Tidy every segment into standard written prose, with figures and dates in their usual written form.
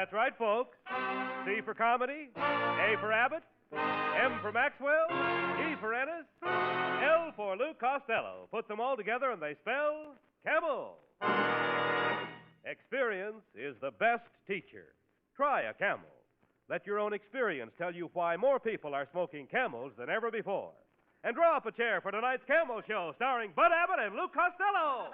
That's right, folks. C for comedy, A for Abbott, M for Maxwell, E for Ennis, L for Lou Costello. Put them all together and they spell Camel. Experience is the best teacher. Try a Camel. Let your own experience tell you why more people are smoking Camels than ever before. And draw up a chair for tonight's Camel Show, starring Bud Abbott and Lou Costello.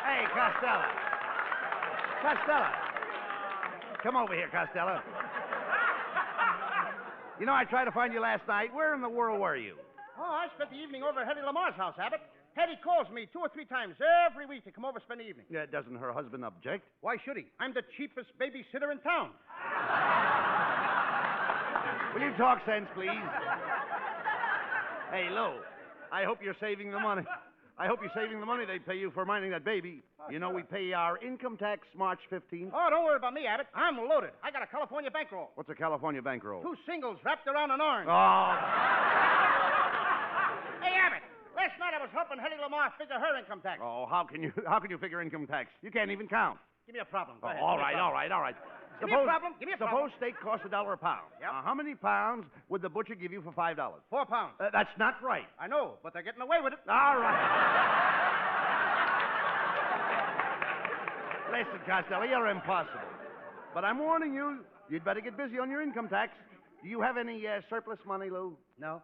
Hey, Costello. Come over here, Costello. You know, I tried to find you last night. Where in the world were you? Oh, I spent the evening over at Hetty Lamar's house, Abbott. Hetty calls me 2 or 3 times every week to come over and spend the evening. Yeah, doesn't her husband object? Why should he? I'm the cheapest babysitter in town. Will you talk sense, please? Hey, Lou, I hope you're saving the money. I hope you're saving the money they pay you for minding that baby. You know, we pay our income tax March 15th. Oh, don't worry about me, Abbott. I'm loaded. I got a California bankroll. What's a California bankroll? 2 singles wrapped around an orange. Oh. Hey, Abbott. Last night I was helping Hetty Lamar figure her income tax. Oh, how can you figure income tax? You can't even count. Give me a problem. Go ahead. All right. Give me a problem. Suppose steak costs $1 a pound. Yep. Now, how many pounds would the butcher give you for $5? 4 pounds. That's not right. I know, but they're getting away with it. All right. Listen, Costello, you're impossible. But I'm warning you, you'd better get busy on your income tax. Do you have any surplus money, Lou? No.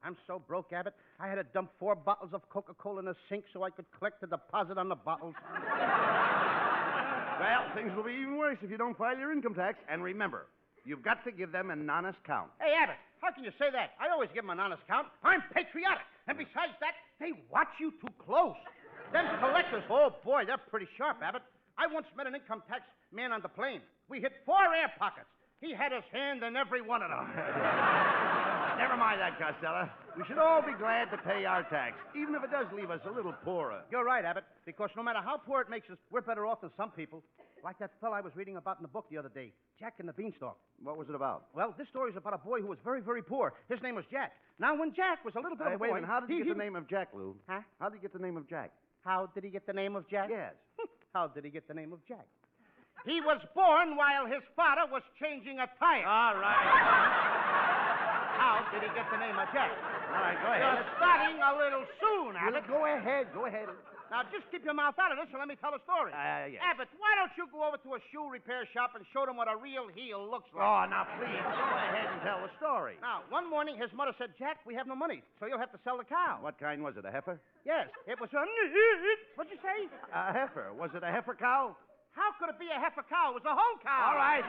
I'm so broke, Abbott. I had to dump 4 bottles of Coca-Cola in a sink so I could collect the deposit on the bottles. Well, things will be even worse if you don't file your income tax. And remember, you've got to give them an honest count. Hey, Abbott, how can you say that? I always give them an honest count. I'm patriotic. And besides that, they watch you too close. Them collectors, oh, boy, they're pretty sharp, Abbott. I once met an income tax man on the plane. We hit 4 air pockets. He had his hand in every one of them. Never mind that, Costello. We should all be glad to pay our tax, even if it does leave us a little poorer. You're right, Abbott, because no matter how poor it makes us, we're better off than some people. Like that fellow I was reading about in the book the other day, Jack and the Beanstalk. What was it about? Well, this story is about a boy who was very, very poor. His name was Jack. Now, when Jack was a little bit of a boy... Wait a minute. How did he get the name of Jack, Lou? Huh? How did he get the name of Jack? How did he get the name of Jack? Yes. How did he get the name of Jack? He was born while his father was changing a tire. All right. How did he get the name of Jack? All right, go ahead. You're starting a little soon, Abbott. Go ahead. Now, just keep your mouth out of this and let me tell a story. Yes. Abbott, why don't you go over to a shoe repair shop and show them what a real heel looks like? Oh, now, please, go ahead and tell the story. Now, one morning, his mother said, Jack, we have no money, so you'll have to sell the cow. What kind was it, a heifer? Yes, it was a... What'd you say? A heifer. Was it a heifer cow? How could it be a heifer cow? It was a whole cow. All right.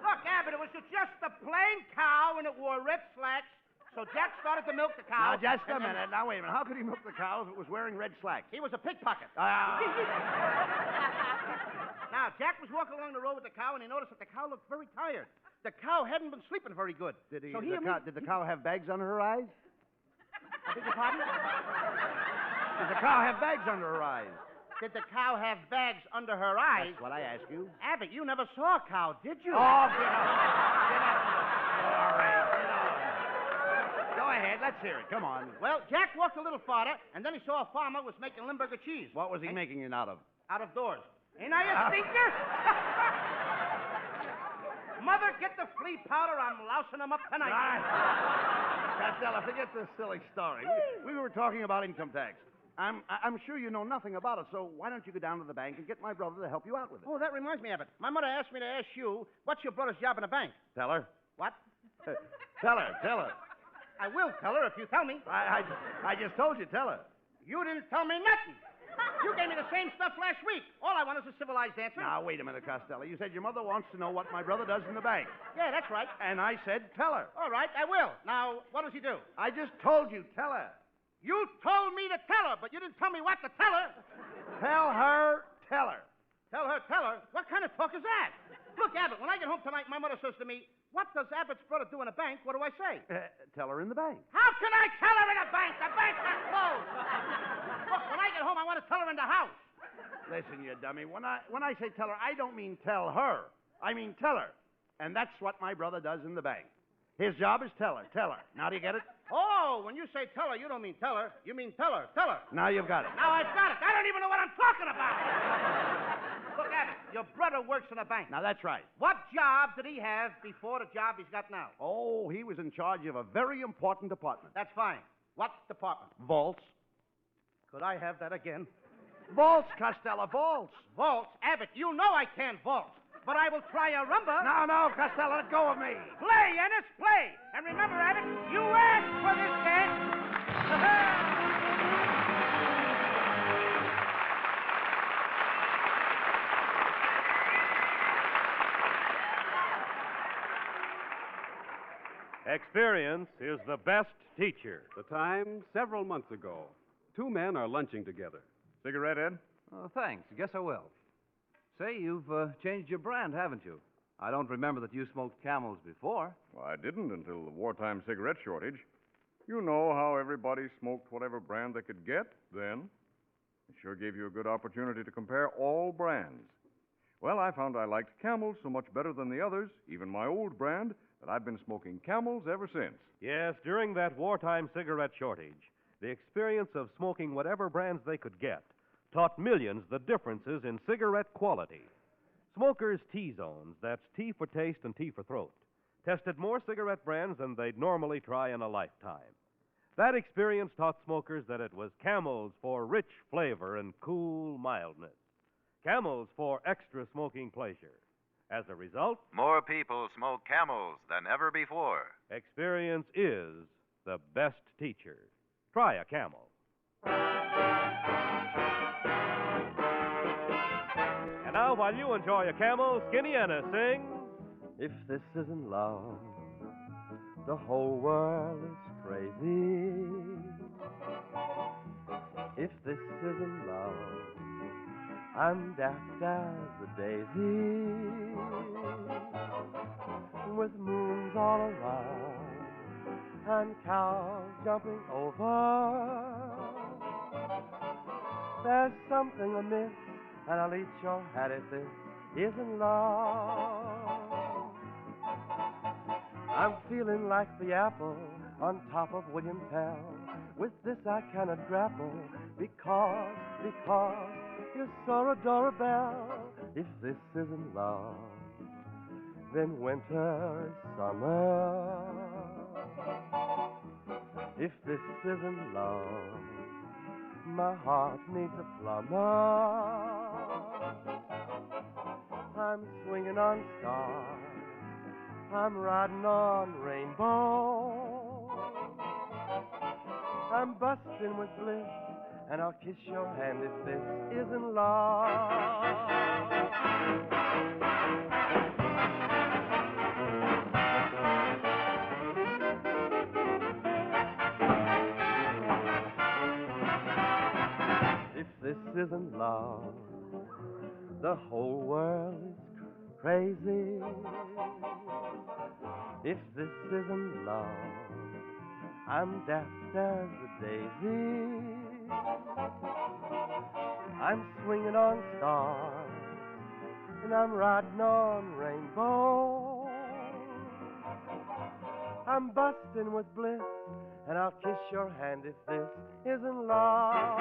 Look, Abbott, it was just a plain cow, and it wore red slacks. So Jack started to milk the cow. Now, just a minute. Now, wait a minute. How could he milk the cow if it was wearing red slacks? He was a pickpocket. Now, Jack was walking along the road with the cow, and he noticed that the cow looked very tired. The cow hadn't been sleeping very good. Did the cow have bags under her eyes? I beg your pardon? Did the cow have bags under her eyes? Did the cow have bags under her eyes? That's what I asked you. Abbott, you never saw a cow, did you? Oh, get up. All right. Go ahead. Let's hear it. Come on. Well, Jack walked a little farther, and then he saw a farmer was making Limburger cheese. What was he making it out of? Out of doors. Ain't I a stinker? Mother, get the flea powder. I'm lousing them up tonight. Costello, forget this silly story. We were talking about income tax. I'm sure you know nothing about it, so why don't you go down to the bank and get my brother to help you out with it? Oh, that reminds me, Abbott. My mother asked me to ask you, what's your brother's job in the bank? Tell her. What? Tell her. I will tell her if you tell me. I just told you, tell her. You didn't tell me nothing. You gave me the same stuff last week. All I want is a civilized answer. Now, wait a minute, Costello. You said your mother wants to know what my brother does in the bank. Yeah, that's right. And I said, tell her. All right, I will. Now, what does he do? I just told you, tell her. You told me to tell her, but you didn't tell me what to tell her. Tell her. Tell her? What kind of talk is that? Look, Abbott, when I get home tonight, my mother says to me, what does Abbott's brother do in a bank? What do I say? Tell her in the bank. How can I tell her in a bank? The banks are closed. Look, when I get home, I want to tell her in the house. Listen, you dummy. When I say tell her, I don't mean tell her. I mean tell her. And that's what my brother does in the bank. His job is tell her. Now do you get it? Oh, when you say tell her, you don't mean tell her. You mean tell her. Now you've got it. Now I've got it. I don't even know what I'm talking about. Look, Abbott, your brother works in a bank. Now that's right. What job did he have before the job he's got now? Oh, he was in charge of a very important department. That's fine. What department? Vaults. Could I have that again? Vaults, Costello, vaults. Vaults? Abbott, you know I can't vault. But I will try a rumba. No, Costello, let go of me. Play, Ennis, play. And remember, Abbott, you asked for this dance. Experience is the best teacher. The time, several months ago. Two men are lunching together. Cigarette, Ed? Oh, thanks. Guess I will. Say, you've changed your brand, haven't you? I don't remember that you smoked Camels before. Well, I didn't until the wartime cigarette shortage. You know how everybody smoked whatever brand they could get then. It sure gave you a good opportunity to compare all brands. Well, I found I liked Camels so much better than the others, even my old brand, that I've been smoking Camels ever since. Yes, during that wartime cigarette shortage, the experience of smoking whatever brands they could get taught millions the differences in cigarette quality. Smokers' T-zones, that's T for taste and T for throat, tested more cigarette brands than they'd normally try in a lifetime. That experience taught smokers that it was Camels for rich flavor and cool mildness, Camels for extra smoking pleasure. As a result, more people smoke Camels than ever before. experience is the best teacher. Try a Camel. And now, while you enjoy a Camel, Skinny Anna sings, If this isn't love, the whole world is crazy. If this isn't love, I'm daft as a daisy. With moons all around and cows jumping over, there's something amiss, and I'll eat your hat if this isn't love. I'm feeling like the apple on top of William Tell. With this I cannot grapple because you're so adorable. If this isn't love, then winter is summer. If this isn't love, my heart needs a plumber. I'm swinging on stars, I'm riding on rainbows, I'm busting with bliss, and I'll kiss your hand if this isn't love. If this isn't love, the whole world is crazy. If this isn't love, I'm daft as a daisy. I'm swinging on stars, and I'm riding on rainbows. I'm busting with bliss, and I'll kiss your hand if this isn't love.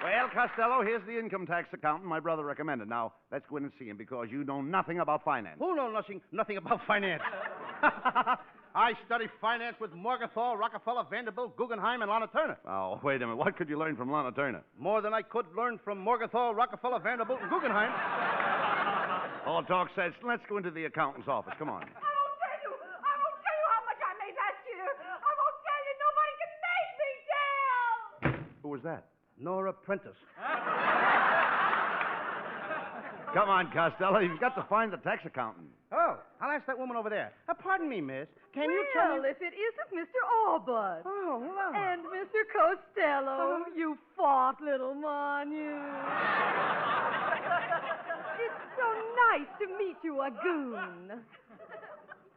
Well, Costello, here's the income tax accountant my brother recommended. Now, let's go in and see him because you know nothing about finance. Who knows nothing about finance? I studied finance with Morgenthau, Rockefeller, Vanderbilt, Guggenheim, and Lana Turner. Oh, wait a minute. What could you learn from Lana Turner? More than I could learn from Morgenthau, Rockefeller, Vanderbilt, and Guggenheim. All talk sense. Let's go into the accountant's office. Come on. I won't tell you how much I made last year. I won't tell you. Nobody can make me tell. Who was that? Nora Prentice. Come on, Costello. You've got to find the tax accountant. Oh, I'll ask that woman over there. Pardon me, miss. Can you tell Well, me... if it isn't Mr. Allbud. Oh, hello. And Mr. Costello, you fought little mon, you. It's so nice to meet you, a goon.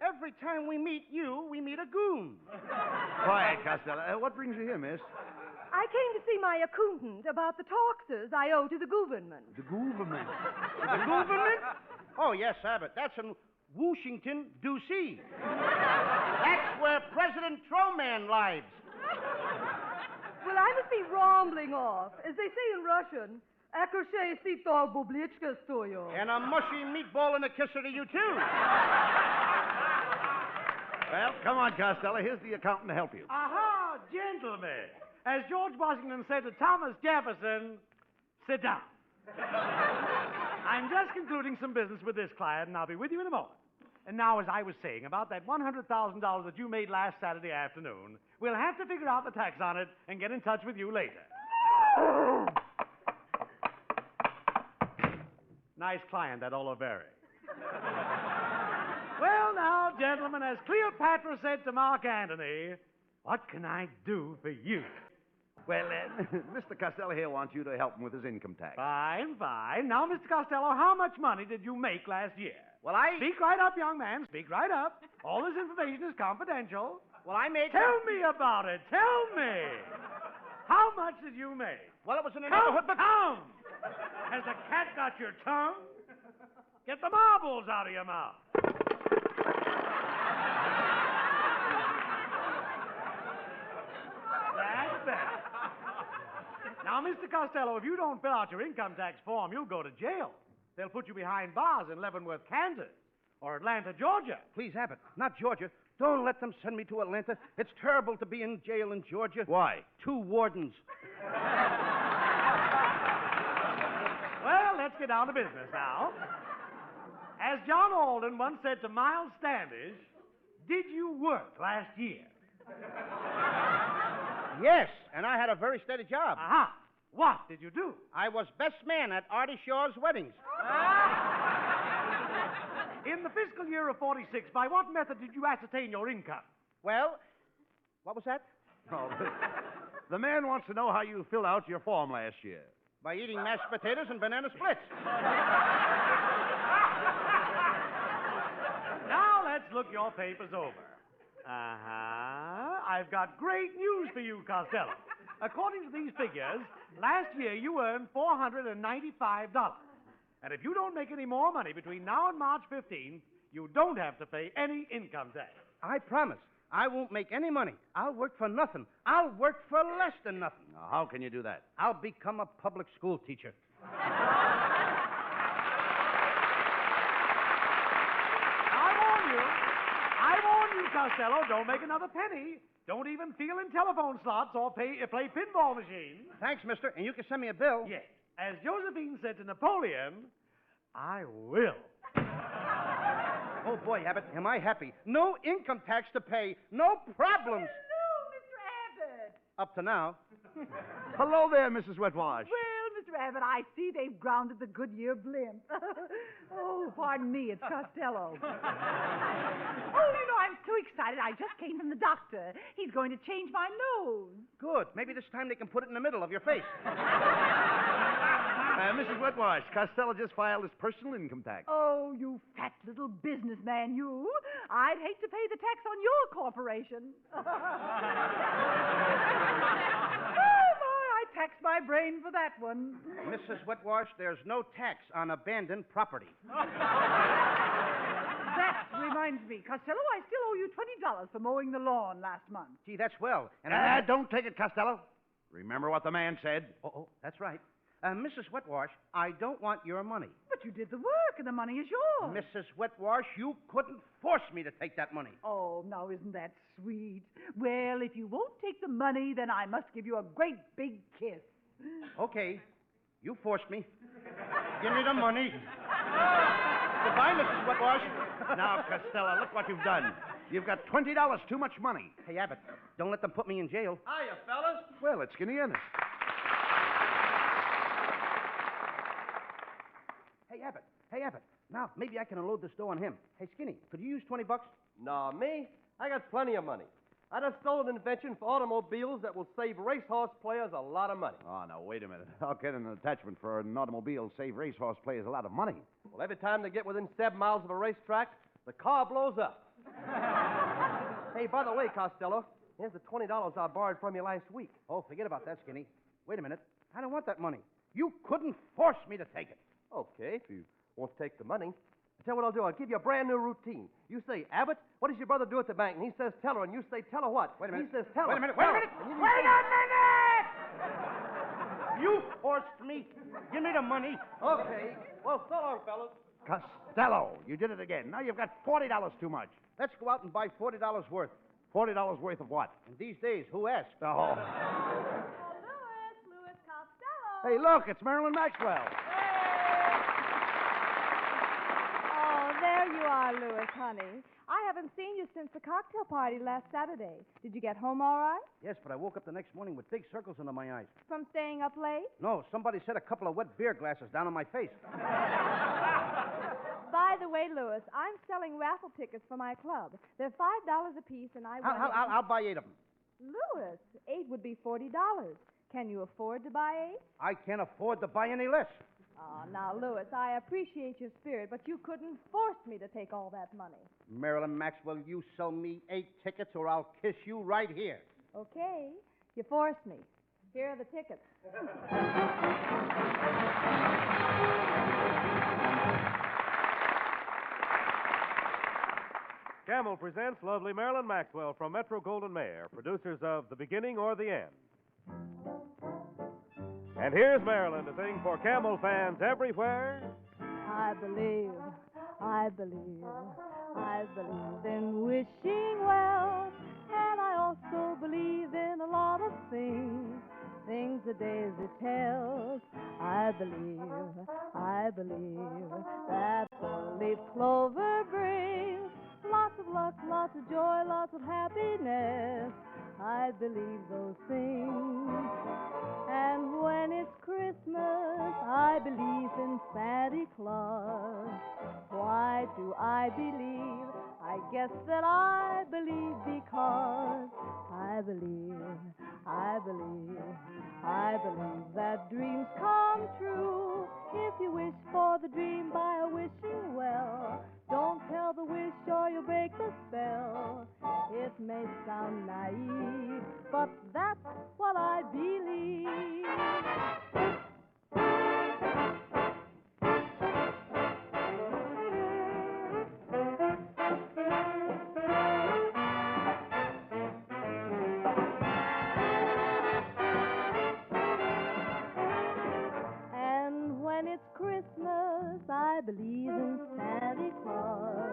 Every time we meet you, we meet a goon. Quiet, Costello. What brings you here, miss? I came to see my accountant about the taxes I owe to the government. The government. The government? Oh, yes, Abbott. That's in Washington, D.C. That's where President Truman lives. Well, I must be rambling off. As they say in Russian, Akoshe sito bublichka stoyo. And a mushy meatball and a kisser to you, too. Well, come on, Costello. Here's the accountant to help you. Aha, gentlemen. As George Washington said to Thomas Jefferson, sit down. I'm just concluding some business with this client, and I'll be with you in a moment. And now, as I was saying, about that $100,000 that you made last Saturday afternoon, we'll have to figure out the tax on it and get in touch with you later. Nice client, that Oliveri. Well, now, gentlemen, as Cleopatra said to Mark Antony, what can I do for you? Well, Mr. Costello here wants you to help him with his income tax. Fine, fine. Now, Mr. Costello, how much money did you make last year? Well, I... Speak right up, young man. Speak right up. All this information is confidential. Well, I made... Tell me about it. Tell me. How much did you make? Well, it was in the Come, neighborhood, but... come. Has the cat got your tongue? Get the marbles out of your mouth. That's better. Now, Mr. Costello, if you don't fill out your income tax form, you'll go to jail. They'll put you behind bars in Leavenworth, Kansas, or Atlanta, Georgia. Please, Abbott, not Georgia. Don't let them send me to Atlanta. It's terrible to be in jail in Georgia. Why? 2 wardens. Well, let's get down to business now. As John Alden once said to Miles Standish, did you work last year? Yes, and I had a very steady job. Aha. What did you do? I was best man at Artie Shaw's weddings. In the fiscal year of 46, by what method did you ascertain your income? Well, what was that? Oh, the man wants to know how you filled out your form last year. By eating mashed potatoes and banana splits. Now let's look your papers over. Uh-huh. I've got great news for you, Costello. According to these figures, last year you earned $495. And if you don't make any more money between now and March 15th, you don't have to pay any income tax. I promise. I won't make any money. I'll work for nothing. I'll work for less than nothing. Now, how can you do that? I'll become a public school teacher. I warn you, Costello, don't make another penny. Don't even feel in telephone slots or play pinball machines. Thanks, mister. And you can send me a bill. Yes. As Josephine said to Napoleon, I will. Oh, boy, Abbott, am I happy. No income tax to pay. No problems. Hello, Mr. Abbott. Up to now. Hello there, Mrs. Wetwash. Well, Mr. Abbott, I see they've grounded the Goodyear blimp. Oh, pardon me, it's Costello. I'm so excited. I just came from the doctor. He's going to change my nose. Good. Maybe this time they can put it in the middle of your face. Mrs. Wetwash, Costello just filed his personal income tax. Oh, you fat little businessman, you. I'd hate to pay the tax on your corporation. Oh, boy, I taxed my brain for that one. Mrs. Wetwash, there's no tax on abandoned property. That reminds me, Costello, I still owe you $20 for mowing the lawn last month. Gee, that's well. And Don't take it, Costello. Remember what the man said? Oh, that's right. Mrs. Wetwash, I don't want your money. But you did the work, and the money is yours. Mrs. Wetwash, you couldn't force me to take that money. Oh, now isn't that sweet? Well, if you won't take the money, then I must give you a great big kiss. Okay. You forced me. Give me the money. Goodbye, Mrs. Wetwash. Now, Costello, look what you've done. You've got $20 too much money. Hey, Abbott, don't let them put me in jail. Hiya, fellas. Well, it's Skinny Ennis. Hey, Abbott. Now, maybe I can unload this dough on him. Hey, Skinny, could you use $20? Nah, me? I got plenty of money. I just stole an invention for automobiles that will save racehorse players a lot of money. Oh, now, wait a minute. How can an attachment for an automobile save racehorse players a lot of money? Well, every time they get within 7 miles of a racetrack, the car blows up. Hey, by the way, Costello, here's the $20 I borrowed from you last week. Oh, forget about that, Skinny. Wait a minute. I don't want that money. You couldn't force me to take it. Okay, if you won't take the money. Tell you what I'll do. I'll give you a brand new routine. You say, Abbott, what does your brother do at the bank? And he says, tell her. And you say, tell her what? Wait a minute. He says, tell Wait her. a minute. Tell Wait a her. minute. And you Wait say- a minute! You forced me. Give me the money. Okay. Well, so long, fellas. Costello, you did it again. Now you've got $40 too much. Let's go out and buy $40 worth. $40 worth of what? And these days, who asked? Oh. Louis Costello. Hey, look, it's Marilyn Maxwell. Oh, there you are, Louis, honey. I haven't seen you since the cocktail party last Saturday. Did you get home all right? Yes, but I woke up the next morning with big circles under my eyes. From staying up late? No, somebody set a couple of wet beer glasses down on my face. By the way, Louis, I'm selling raffle tickets for my club. They're $5 apiece, and I want... I'll buy 8 of them. Louis, 8 would be $40. Can you afford to buy 8? I can't afford to buy any less. Oh, now, Louis, I appreciate your spirit, but you couldn't force me to take all that money. Marilyn Maxwell, you sell me 8 tickets or I'll kiss you right here. Okay, you forced me. Here are the tickets. Camel presents lovely Marilyn Maxwell from Metro-Goldwyn-Mayer, producers of The Beginning or the End. And here's Marilyn to sing for Camel fans everywhere. I believe in wishing well, and I also believe in a lot of things the daisy tells. I believe that four-leaf clover brings lots of luck, lots of joy, lots of happiness. I believe those things. And when it's Christmas, I believe in Santa Claus. Why do I believe? I guess that I believe because I believe that dreams come true. If you wish for the dream by a wishing well, don't tell the wish or you'll break the spell. It may sound naive, but that's what I believe. And when it's Christmas, I believe in Santa Claus.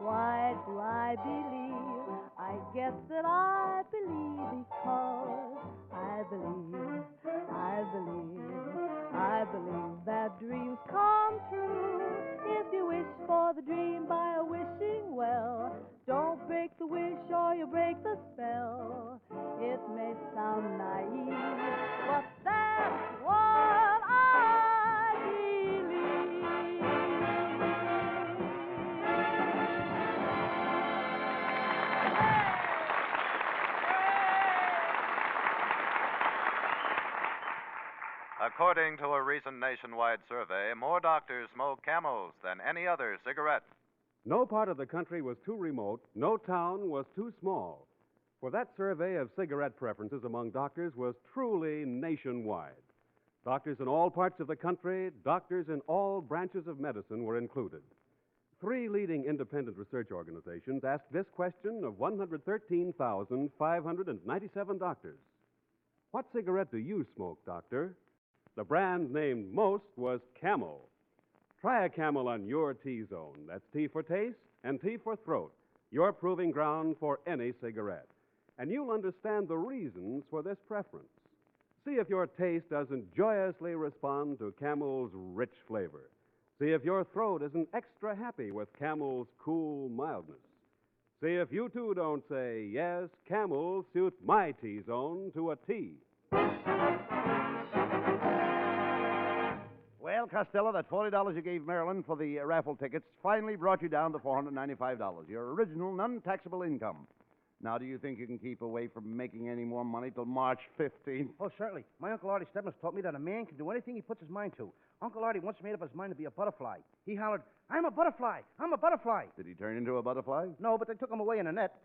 Why do I believe? I guess that I believe because I believe that dreams come true. If you wish for the dream by a wishing well, don't break the wish or you'll break the spell. It may sound naive, but that's what I believe. According to a recent nationwide survey, more doctors smoke Camels than any other cigarette. No part of the country was too remote, no town was too small. For that survey of cigarette preferences among doctors was truly nationwide. Doctors in all parts of the country, doctors in all branches of medicine were included. 3 leading independent research organizations asked this question of 113,597 doctors. What cigarette do you smoke, doctor? The brand named most was Camel. Try a Camel on your T-zone. That's T for taste and T for throat, your proving ground for any cigarette. And you'll understand the reasons for this preference. See if your taste doesn't joyously respond to Camel's rich flavor. See if your throat isn't extra happy with Camel's cool mildness. See if you too don't say, yes, Camel suits my T-zone to a T. Well, Costello, that $40 you gave Marilyn for the raffle tickets finally brought you down to $495, your original non-taxable income. Now, do you think you can keep away from making any more money till March 15th? Oh, certainly. My Uncle Artie Stebbins taught me that a man can do anything he puts his mind to. Uncle Artie once made up his mind to be a butterfly. He hollered, "I'm a butterfly! I'm a butterfly!" Did he turn into a butterfly? No, but they took him away in a net.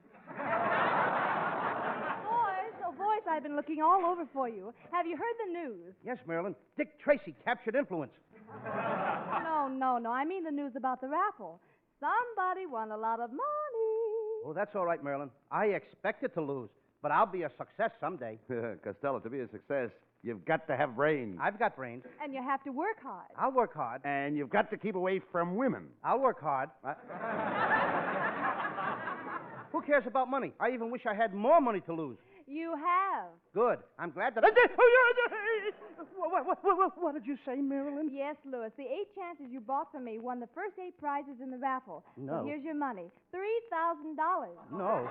Boys, I've been looking all over for you. Have you heard the news? Yes, Marilyn. Dick Tracy captured influence. No. I mean the news about the raffle. Somebody won a lot of money. Oh, that's all right, Marilyn. I expected to lose, but I'll be a success someday. Costello, to be a success, you've got to have brains. I've got brains. And you have to work hard. I'll work hard. And you've got to keep away from women. I'll work hard. Who cares about money? I even wish I had more money to lose. You have. Good. I'm glad that I did. What did you say, Marilyn? Yes, Louis. The 8 chances you bought for me won the first 8 prizes in the raffle. No. So here's your money. $3,000. No.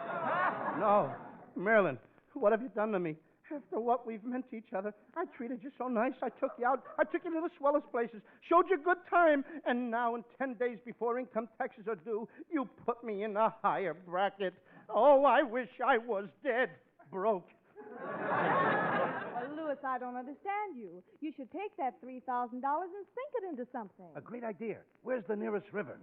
Marilyn, what have you done to me? After what we've meant to each other, I treated you so nice. I took you out. I took you to the swellest places, showed you a good time. And now, in 10 days before income taxes are due, you put me in a higher bracket. Oh, I wish I was dead. Broke. Well, Louis, I don't understand you. You should take that $3,000 and sink it into something. A great idea. Where's the nearest river?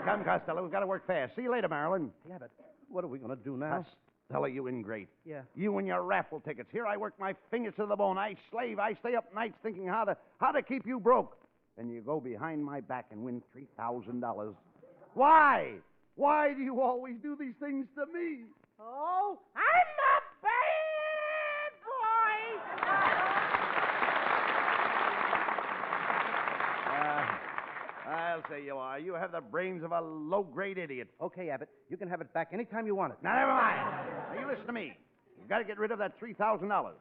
Come, Costello. We've got to work fast. See you later, Marilyn. Yeah, but what are we going to do now? Costello, you ingrate. Yeah. You and your raffle tickets. Here I work my fingers to the bone. I slave. I stay up nights thinking how to keep you broke. And you go behind my back and win $3,000. Why? Why do you always do these things to me? Oh, I'm a bad boy! I'll say you are. You have the brains of a low-grade idiot. Okay, Abbott. You can have it back anytime you want it. Now, never mind. Now, you listen to me. You've got to get rid of that $3,000.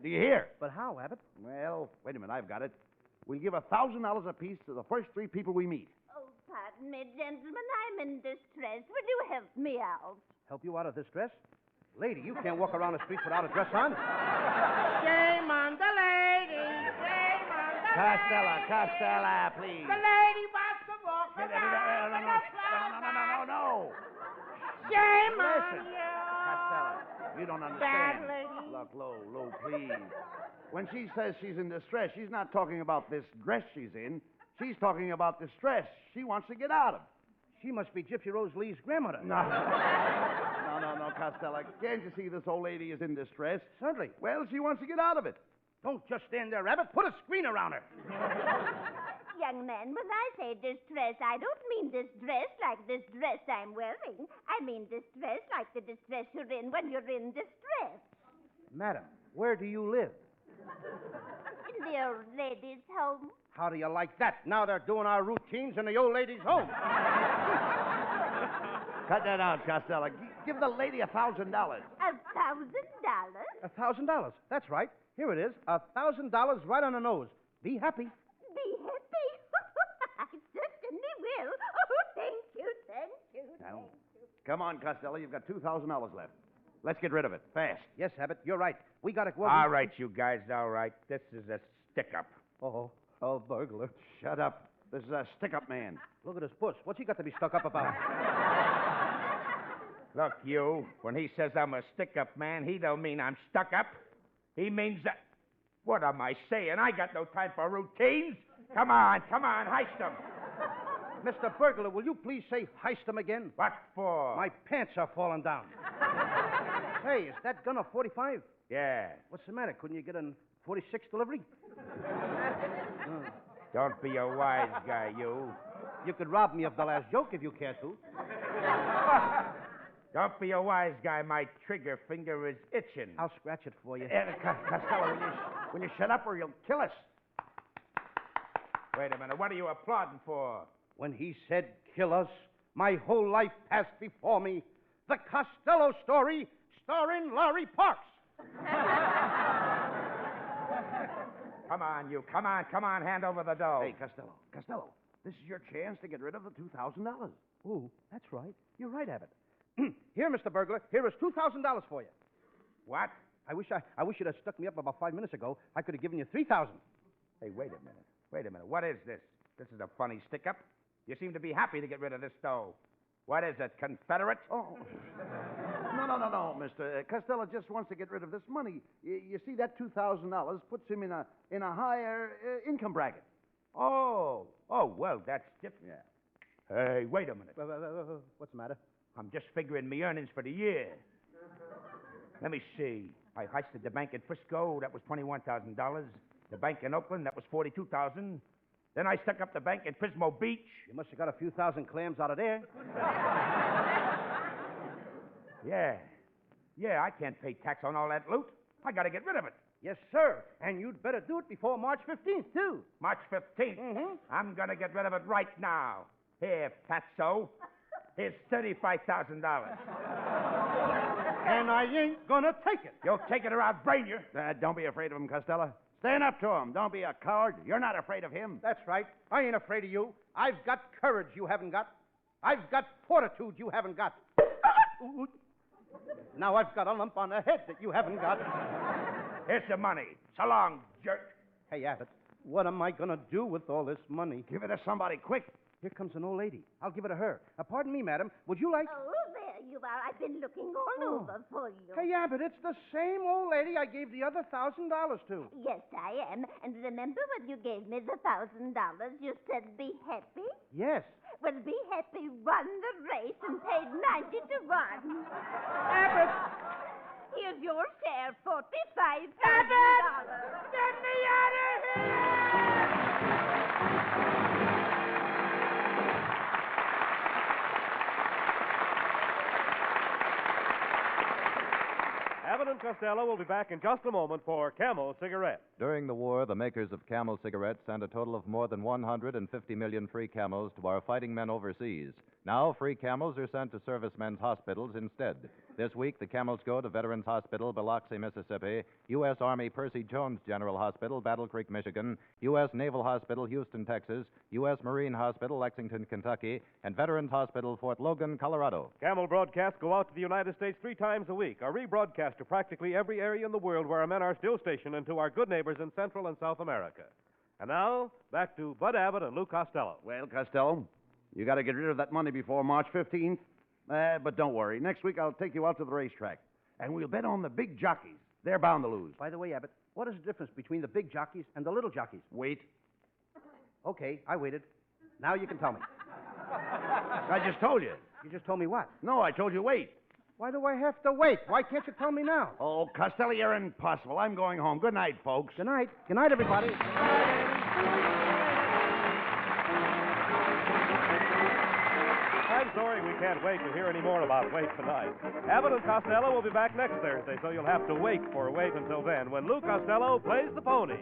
Do you hear? But how, Abbott? Well, wait a minute. I've got it. We'll give $1,000 apiece to the first 3 people we meet. Oh, pardon me, gentlemen. I'm in distress. Would you help me out? Help you out of this dress? Lady, you can't walk around the streets without a dress on. Shame on the lady. Shame on the Costello, please. The lady wants to walk around. No. Shame Listen. on you. Costello, you don't understand. Bad lady. Look, low, please. When she says she's in distress, she's not talking about this dress she's in. She's talking about distress she wants to get out of. She must be Gypsy Rose Lee's grandmother. No, Costello. Can't you see this old lady is in distress? Certainly. Well, she wants to get out of it. Don't just stand there, Abbott. Put a screen around her. Young man, when I say distress, I don't mean distress like this dress I'm wearing. I mean distress like the distress you're in when you're in distress. Madam, where do you live? In the old lady's home. How do you like that? Now they're doing our routines in the old lady's home. Cut that out, Costello. Give the lady $1,000. $1,000? $1,000. That's right. Here it is. $1,000 right on the nose. Be happy. Be happy? I certainly will. Oh, thank you. Now, come on, Costello. You've got $2,000 left. Let's get rid of it. Fast. Yes, Abbott, you're right. We got to go. All right, you guys, all right. This is a stick-up. Oh, burglar. Shut up. This is a stick-up man. Look at his puss. What's he got to be stuck up about? Look, you, when he says I'm a stick-up man, he don't mean I'm stuck up. He means that... What am I saying? I got no time for routines. Come on, heist him. Mr. Burglar, will you please say heist him again? What for? My pants are falling down. Hey, is that gun a 45? Yeah. What's the matter? Couldn't you get a 46 delivery? Don't be a wise guy, you. You could rob me of the last joke if you care to. Don't be a wise guy. My trigger finger is itching. I'll scratch it for you. Costello, will you shut up or you'll kill us? Wait a minute. What are you applauding for? When he said kill us, my whole life passed before me. The Costello story starring Larry Parks. Come on, you. Come on. Hand over the dough. Hey, Costello, this is your chance to get rid of the $2,000. Ooh, that's right. You're right, Abbott. Here, Mr. Burglar, here is $2,000 for you. What? I wish you'd have stuck me up about 5 minutes ago. I could have given you $3,000. Hey, wait a minute. What is this? This is a funny stick-up. You seem to be happy to get rid of this dough. What is it, Confederate? Oh. No, Mr. Costello just wants to get rid of this money. You see, that $2,000 puts him in a higher income bracket. Oh, well, that's different. Yeah. Hey, wait a minute. What's the matter? I'm just figuring my earnings for the year. Let me see. I heisted the bank in Frisco. That was $21,000. The bank in Oakland. That was $42,000. Then I stuck up the bank in Pismo Beach. You must have got a few thousand clams out of there. Yeah, I can't pay tax on all that loot. I got to get rid of it. Yes, sir. And you'd better do it before March 15th, too. March 15th? Mm-hmm. I'm going to get rid of it right now. Here, Fatso. Here's $35,000. And I ain't gonna take it. You'll take it or I'll brain you. Don't be afraid of him, Costello. Stand up to him. Don't be a coward. You're not afraid of him. That's right. I ain't afraid of you. I've got courage you haven't got. I've got fortitude you haven't got. Now I've got a lump on the head that you haven't got. Here's the money. So long, jerk. Hey, Abbott, what am I gonna do with all this money? Give it to somebody quick. Here comes an old lady. I'll give it to her. Pardon me, madam. Would you like... Oh, there you are. I've been looking all over for you. Hey, Abbott, it's the same old lady I gave the other $1,000 to. Yes, I am. And remember when you gave me the $1,000, you said be happy? Yes. Well, Be Happy won the race and paid 90 to 1. Abbott! Here's your share, $45,000. Abbott! Get me out of here! Abbott and Costello will be back in just a moment for Camel Cigarettes. During the war, the makers of Camel cigarettes sent a total of more than 150 million free Camels to our fighting men overseas. Now, free Camels are sent to servicemen's hospitals instead. This week, the Camels go to Veterans Hospital, Biloxi, Mississippi, U.S. Army Percy Jones General Hospital, Battle Creek, Michigan, U.S. Naval Hospital, Houston, Texas, U.S. Marine Hospital, Lexington, Kentucky, and Veterans Hospital, Fort Logan, Colorado. Camel broadcasts go out to the United States 3 times a week, are rebroadcast to practically every area in the world where our men are still stationed and to our good neighbors in Central and South America. And now, back to Bud Abbott and Lou Costello. Well, Costello, you got to get rid of that money before March 15th. But don't worry. Next week, I'll take you out to the racetrack. And we'll bet on the big jockeys. They're bound to lose. By the way, Abbott, what is the difference between the big jockeys and the little jockeys? Wait. Okay, I waited. Now you can tell me. I just told you. You just told me what? No, I told you wait. Why do I have to wait? Why can't you tell me now? Oh, Costello, you're impossible. I'm going home. Good night, folks. Good night. Good night, everybody. I'm sorry we can't wait to hear any more about Wait tonight. Abbott and Costello will be back next Thursday, so you'll have to wait until then, when Lou Costello plays the pony.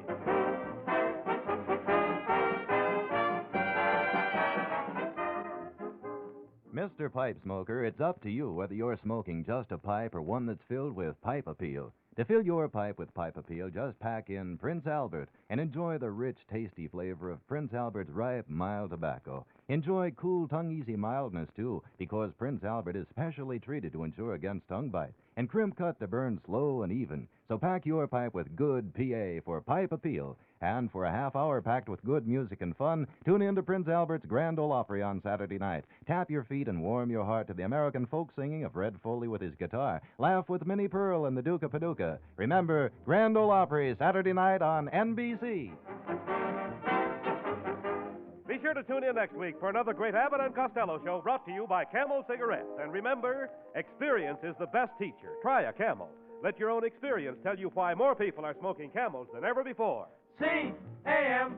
Mr. Pipe Smoker, it's up to you whether you're smoking just a pipe or one that's filled with Pipe Appeal. To fill your pipe with Pipe Appeal, just pack in Prince Albert and enjoy the rich, tasty flavor of Prince Albert's ripe, mild tobacco. Enjoy cool, tongue-easy mildness, too, because Prince Albert is specially treated to ensure against tongue bite and crimp cut to burn slow and even. So pack your pipe with good PA for Pipe Appeal. And for a half hour packed with good music and fun, tune in to Prince Albert's Grand Ole Opry on Saturday night. Tap your feet and warm your heart to the American folk singing of Red Foley with his guitar. Laugh with Minnie Pearl and the Duke of Paducah. Remember, Grand Ole Opry, Saturday night on NBC. Be sure to tune in next week for another great Abbott and Costello show brought to you by Camel Cigarettes. And remember, experience is the best teacher. Try a Camel. Let your own experience tell you why more people are smoking Camels than ever before. C-A-M-E-L-S.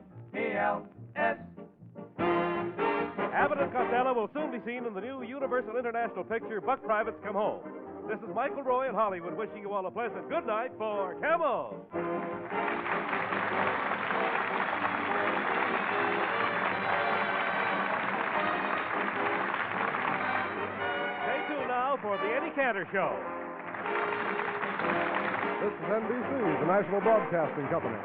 Abbott and Costello will soon be seen in the new Universal International picture, Buck Privates Come Home. This is Michael Roy in Hollywood wishing you all a pleasant good night for Camel. Stay tuned now for the Eddie Cantor Show. This is NBC, the national broadcasting company.